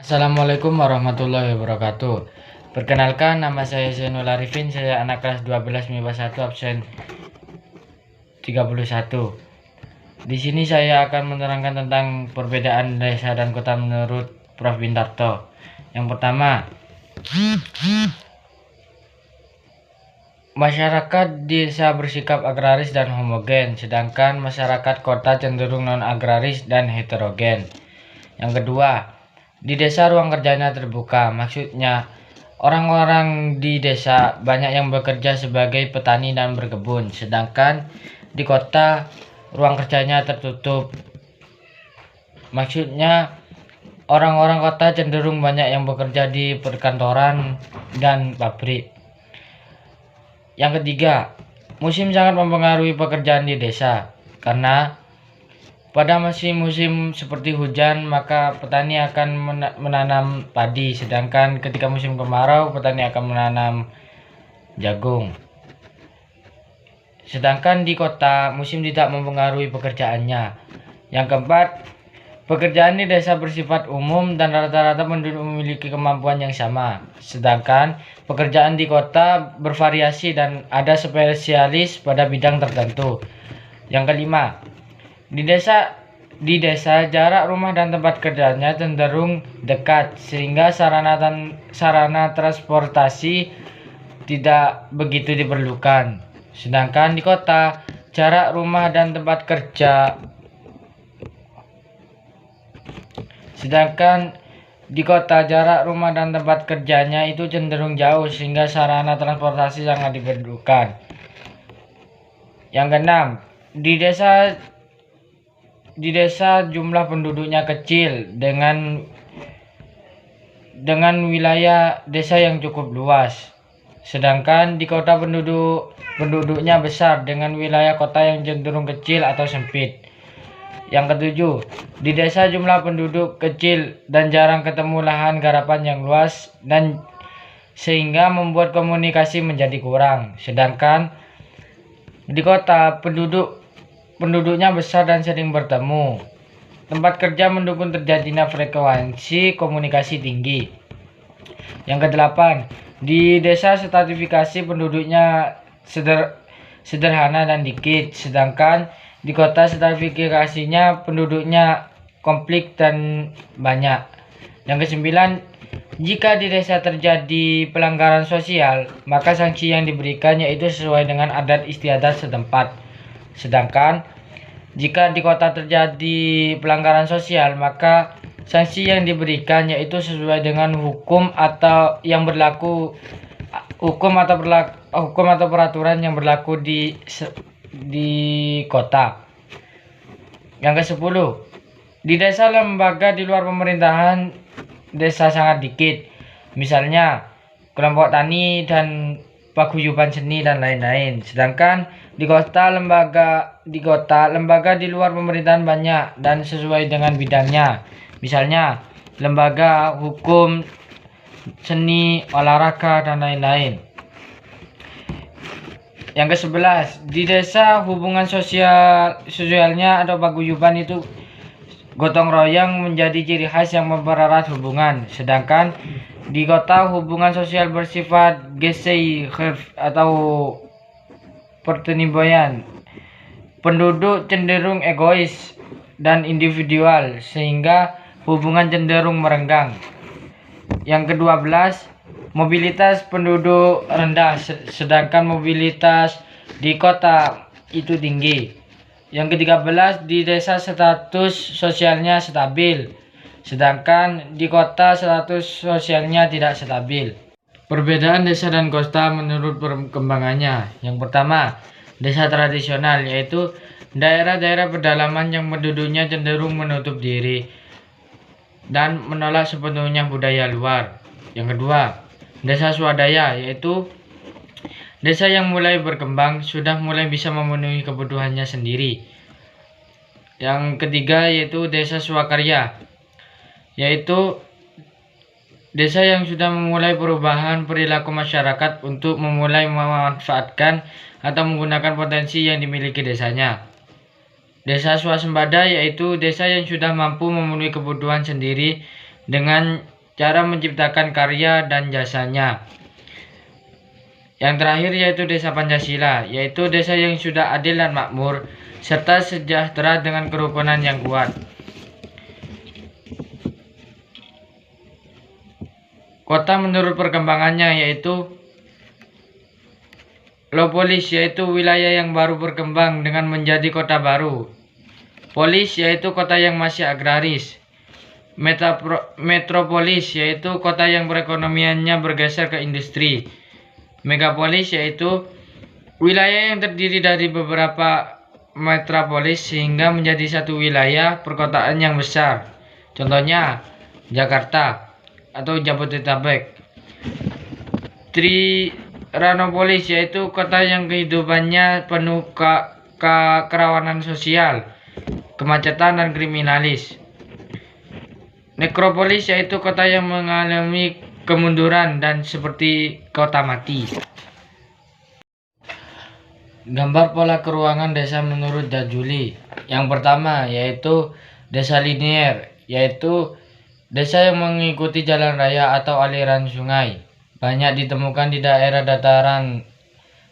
Assalamualaikum warahmatullahi wabarakatuh. Perkenalkan, nama saya Zainul Arifin, saya anak kelas 12 MIPA 1 absen 31. Di sini saya akan menerangkan tentang perbedaan desa dan kota menurut Prof. Bintarto. Yang pertama, masyarakat desa bersikap agraris dan homogen, sedangkan masyarakat kota cenderung non-agraris dan heterogen. Yang kedua, di desa ruang kerjanya terbuka, maksudnya orang-orang di desa banyak yang bekerja sebagai petani dan berkebun, sedangkan di kota ruang kerjanya tertutup. Maksudnya orang-orang kota cenderung banyak yang bekerja di perkantoran dan pabrik. Yang ketiga, musim sangat mempengaruhi pekerjaan di desa, karena pada musim seperti hujan, maka petani akan menanam padi, sedangkan ketika musim kemarau, petani akan menanam jagung. Sedangkan di kota, musim tidak mempengaruhi pekerjaannya. Yang keempat, pekerjaan di desa bersifat umum dan rata-rata penduduk memiliki kemampuan yang sama. Sedangkan pekerjaan di kota bervariasi dan ada spesialis pada bidang tertentu. Yang kelima, di desa jarak rumah dan tempat kerjanya cenderung dekat, sehingga sarana transportasi tidak begitu diperlukan. Sedangkan di kota jarak rumah dan tempat kerja kerjanya itu cenderung jauh, sehingga sarana transportasi sangat diperlukan. Yang keenam, di desa jumlah penduduknya kecil dengan wilayah desa yang cukup luas. Sedangkan di kota penduduknya besar dengan wilayah kota yang cenderung kecil atau sempit. Yang ketujuh, di desa jumlah penduduk kecil dan jarang ketemu lahan garapan yang luas dan sehingga membuat komunikasi menjadi kurang. Sedangkan di kota penduduknya besar dan sering bertemu. Tempat kerja mendukung terjadinya frekuensi komunikasi tinggi. Yang kedelapan, di desa stratifikasi penduduknya sederhana dan dikit, sedangkan di kota stratifikasinya penduduknya kompleks dan banyak. Yang kesembilan, jika di desa terjadi pelanggaran sosial, maka sanksi yang diberikan yaitu sesuai dengan adat istiadat setempat. Sedangkan jika di kota terjadi pelanggaran sosial, maka sanksi yang diberikan yaitu sesuai dengan hukum atau peraturan yang berlaku di kota. Yang ke-10, di desa lembaga di luar pemerintahan desa sangat dikit. Misalnya kelompok tani dan paguyuban seni dan lain-lain. Sedangkan di kota lembaga di luar pemerintahan banyak dan sesuai dengan bidangnya. Misalnya lembaga hukum, seni, olahraga dan lain-lain. Yang ke-11, di desa hubungan sosialnya atau paguyuban itu gotong royong menjadi ciri khas yang mempererat hubungan. Sedangkan di kota hubungan sosial bersifat Gesellschaft atau pertanian. Penduduk cenderung egois dan individual, sehingga hubungan cenderung merenggang. Yang ke-12, mobilitas penduduk rendah, sedangkan mobilitas di kota itu tinggi. Yang ke-13, di desa status sosialnya stabil, sedangkan di kota status sosialnya tidak stabil. Perbedaan desa dan kota menurut perkembangannya. Yang pertama, desa tradisional, yaitu daerah-daerah pedalaman yang penduduknya cenderung menutup diri dan menolak sepenuhnya budaya luar. Yang kedua, desa swadaya, yaitu desa yang mulai berkembang sudah mulai bisa memenuhi kebutuhannya sendiri. Yang ketiga yaitu desa swakarya, yaitu desa yang sudah memulai perubahan perilaku masyarakat untuk memulai memanfaatkan atau menggunakan potensi yang dimiliki desanya. Desa swasembada, yaitu desa yang sudah mampu memenuhi kebutuhan sendiri dengan cara menciptakan karya dan jasanya. Yang terakhir yaitu desa Pancasila, yaitu desa yang sudah adil dan makmur, serta sejahtera dengan kerukunan yang kuat. Kota menurut perkembangannya yaitu Lopolis, yaitu wilayah yang baru berkembang dengan menjadi kota baru. Polis, yaitu kota yang masih agraris. Metropolis, yaitu kota yang perekonomiannya bergeser ke industri. Megapolis, yaitu wilayah yang terdiri dari beberapa metropolis sehingga menjadi satu wilayah perkotaan yang besar. Contohnya Jakarta atau Jabodetabek. Tiranopolis, yaitu kota yang kehidupannya penuh kerawanan sosial, kemacetan dan kriminalis. Nekropolis, yaitu kota yang mengalami kemunduran dan seperti kota mati. Gambar pola keuangan desa menurut Jajuli. Yang pertama yaitu desa linier, yaitu desa yang mengikuti jalan raya atau aliran sungai. Banyak ditemukan di daerah dataran,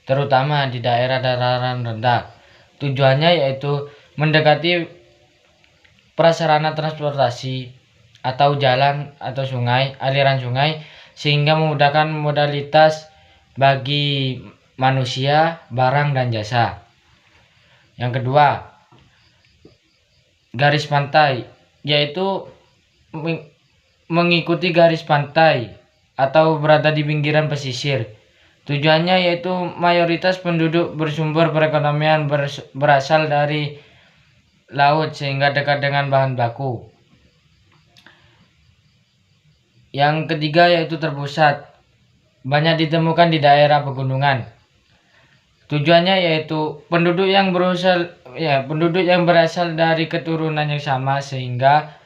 terutama di daerah dataran rendah. Tujuannya yaitu mendekati prasarana transportasi atau jalan atau sungai, aliran sungai, sehingga memudahkan modalitas bagi manusia, barang, dan jasa. Yang kedua, garis pantai, yaitu mengikuti garis pantai atau berada di pinggiran pesisir. Tujuannya yaitu mayoritas penduduk bersumber perekonomian berasal dari laut sehingga dekat dengan bahan baku. Yang ketiga yaitu terpusat, banyak ditemukan di daerah pegunungan. Tujuannya yaitu penduduk yang berasal dari keturunan yang sama sehingga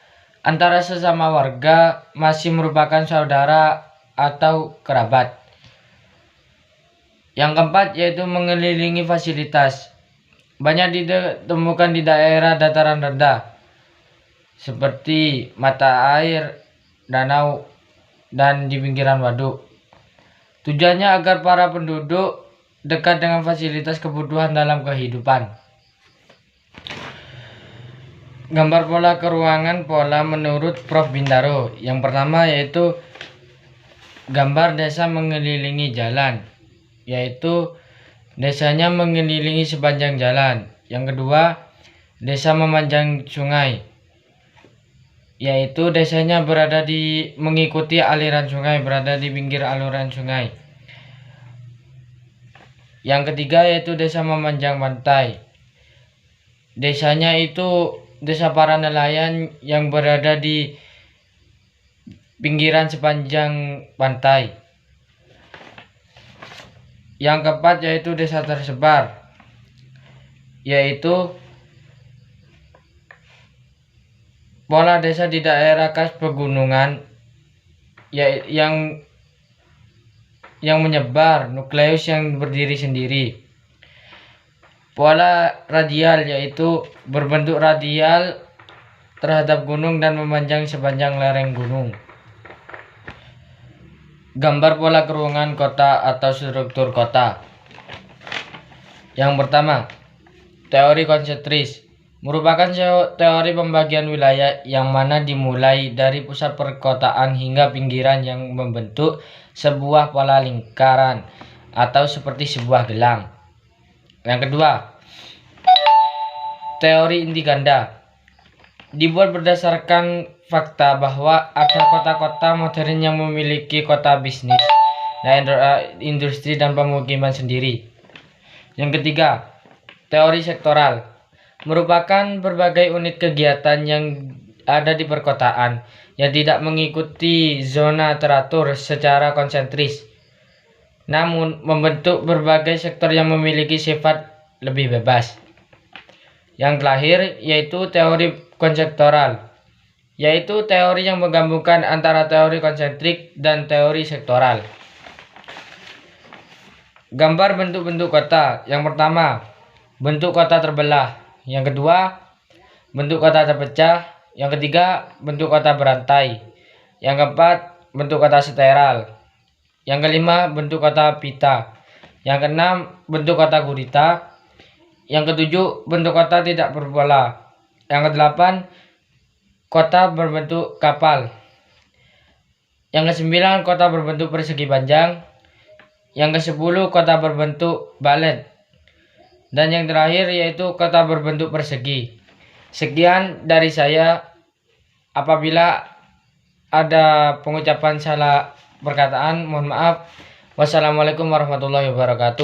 antara sesama warga masih merupakan saudara atau kerabat. Yang keempat yaitu mengelilingi fasilitas. Banyak ditemukan di daerah dataran rendah seperti mata air, danau, dan di pinggiran waduk. Tujuannya agar para penduduk dekat dengan fasilitas kebutuhan dalam kehidupan. Gambar pola keuangan pola menurut Prof. Bintaro. Yang pertama yaitu gambar desa mengelilingi jalan, yaitu desanya mengelilingi sepanjang jalan. Yang kedua, desa memanjang sungai, yaitu desanya mengikuti aliran sungai, berada di pinggir aliran sungai. Yang ketiga yaitu desa memanjang pantai. Desanya itu desa para nelayan yang berada di pinggiran sepanjang pantai. Yang keempat yaitu desa tersebar, yaitu pola desa di daerah khas pegunungan yang menyebar, nukleus yang berdiri sendiri. Pola radial yaitu berbentuk radial terhadap gunung dan memanjang sepanjang lereng gunung. Gambar pola keuangan kota atau struktur kota. Yang pertama, teori konsentris merupakan teori pembagian wilayah yang mana dimulai dari pusat perkotaan hingga pinggiran yang membentuk sebuah pola lingkaran atau seperti sebuah gelang. Yang kedua, teori inti ganda dibuat berdasarkan fakta bahwa ada kota-kota modern yang memiliki kota bisnis, industri, dan pemukiman sendiri. Yang ketiga, teori sektoral merupakan berbagai unit kegiatan yang ada di perkotaan yang tidak mengikuti zona teratur secara konsentris, namun membentuk berbagai sektor yang memiliki sifat lebih bebas. Yang terakhir yaitu teori konseptual, yaitu teori yang menggabungkan antara teori konsentrik dan teori sektoral. Gambar bentuk-bentuk kota. Yang pertama, bentuk kota terbelah. Yang kedua, bentuk kota terpecah. Yang ketiga, bentuk kota berantai. Yang keempat, bentuk kata steral. Yang kelima, bentuk kata pita. Yang keenam, bentuk kata gurita. Yang ketujuh, bentuk kata tidak berpola. Yang kedelapan, kota berbentuk kapal. Yang kesembilan, kota berbentuk persegi panjang. Yang kesepuluh, kota berbentuk balet. Dan yang terakhir yaitu kota berbentuk persegi. Sekian dari saya. Apabila ada pengucapan salah perkataan, mohon maaf. Wassalamualaikum warahmatullahi wabarakatuh.